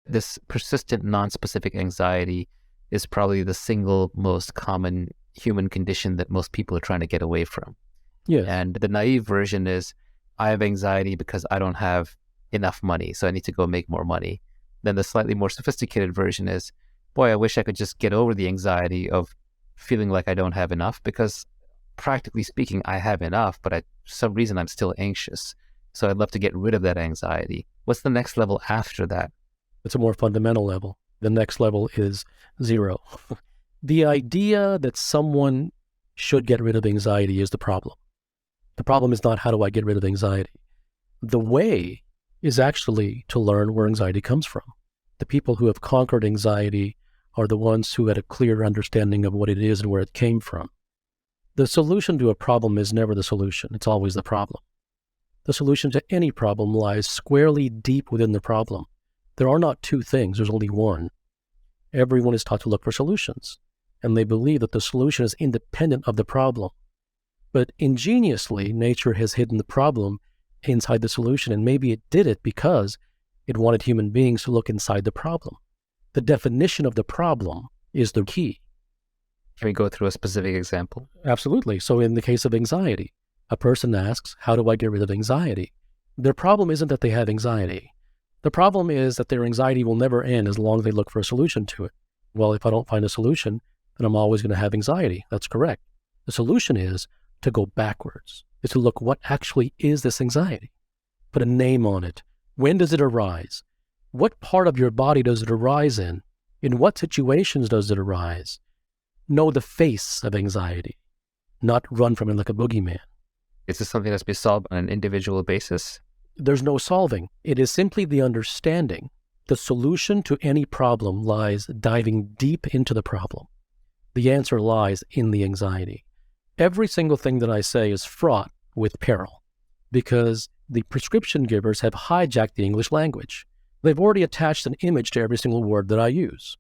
This persistent non-specific anxiety is probably the single most common human condition that most people are trying to get away from. Yes. And the naive version is, I have anxiety because I don't have enough money, so I need to go make more money. Then the slightly more sophisticated version is, boy, I wish I could just get over the anxiety of feeling like I don't have enough, because practically speaking, I have enough, but for some reason I'm still anxious. So I'd love to get rid of that anxiety. What's the next level after that? It's a more fundamental level. The next level is zero. The idea that someone should get rid of anxiety is the problem. The problem is not how do I get rid of anxiety. The way is actually to learn where anxiety comes from. The people who have conquered anxiety are the ones who had a clear understanding of what it is and where it came from. The solution to a problem is never the solution. It's always the problem. The solution to any problem lies squarely deep within the problem. There are not two things, there's only one. Everyone is taught to look for solutions, and they believe that the solution is independent of the problem. But ingeniously, nature has hidden the problem inside the solution, and maybe it did it because it wanted human beings to look inside the problem. The definition of the problem is the key. Can we go through a specific example? Absolutely. So in the case of anxiety, a person asks, how do I get rid of anxiety? Their problem isn't that they have anxiety. The problem is that their anxiety will never end as long as they look for a solution to it. Well, if I don't find a solution, then I'm always going to have anxiety. That's correct. The solution is to go backwards, is to look what actually is this anxiety. Put a name on it. When does it arise? What part of your body does it arise in? In what situations does it arise? Know the face of anxiety, not run from it like a boogeyman. Is this something that's be solved on an individual basis? There's no solving. It is simply the understanding. The solution to any problem lies diving deep into the problem. The answer lies in the anxiety. Every single thing that I say is fraught with peril because the prescription givers have hijacked the English language. They've already attached an image to every single word that I use.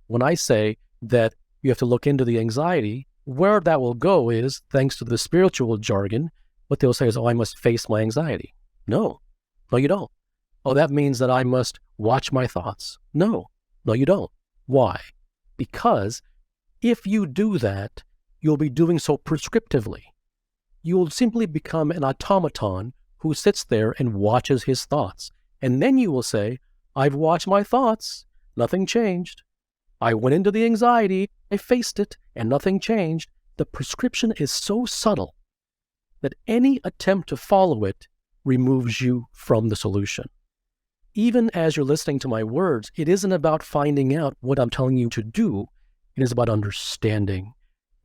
When I say that you have to look into the anxiety, where that will go is, thanks to the spiritual jargon, what they'll say is, oh, I must face my anxiety. No, you don't. Oh, that means that I must watch my thoughts. No, you don't. Why? Because if you do that, you'll be doing so prescriptively. You'll simply become an automaton who sits there and watches his thoughts. And then you will say, I've watched my thoughts. Nothing changed. I went into the anxiety. I faced it and nothing changed. The prescription is so subtle that any attempt to follow it removes you from the solution. Even as you're listening to my words, it isn't about finding out what I'm telling you to do. It is about understanding.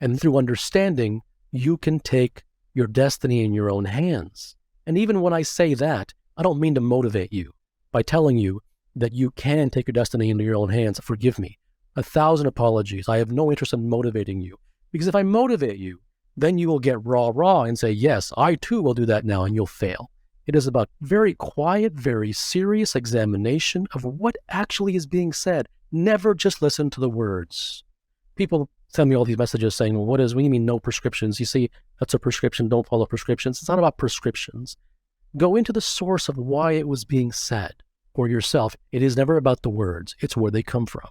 And through understanding, you can take your destiny in your own hands. And even when I say that, I don't mean to motivate you by telling you that you can take your destiny into your own hands. Forgive me. 1,000 apologies. I have no interest in motivating you. Because if I motivate you, then you will get raw and say, yes, I too will do that now, and you'll fail. It is about very quiet, very serious examination of what actually is being said. Never just listen to the words. People send me all these messages saying, well, what do you mean no prescriptions? You see, that's a prescription, don't follow prescriptions. It's not about prescriptions. Go into the source of why it was being said for yourself. It is never about the words. It's where they come from.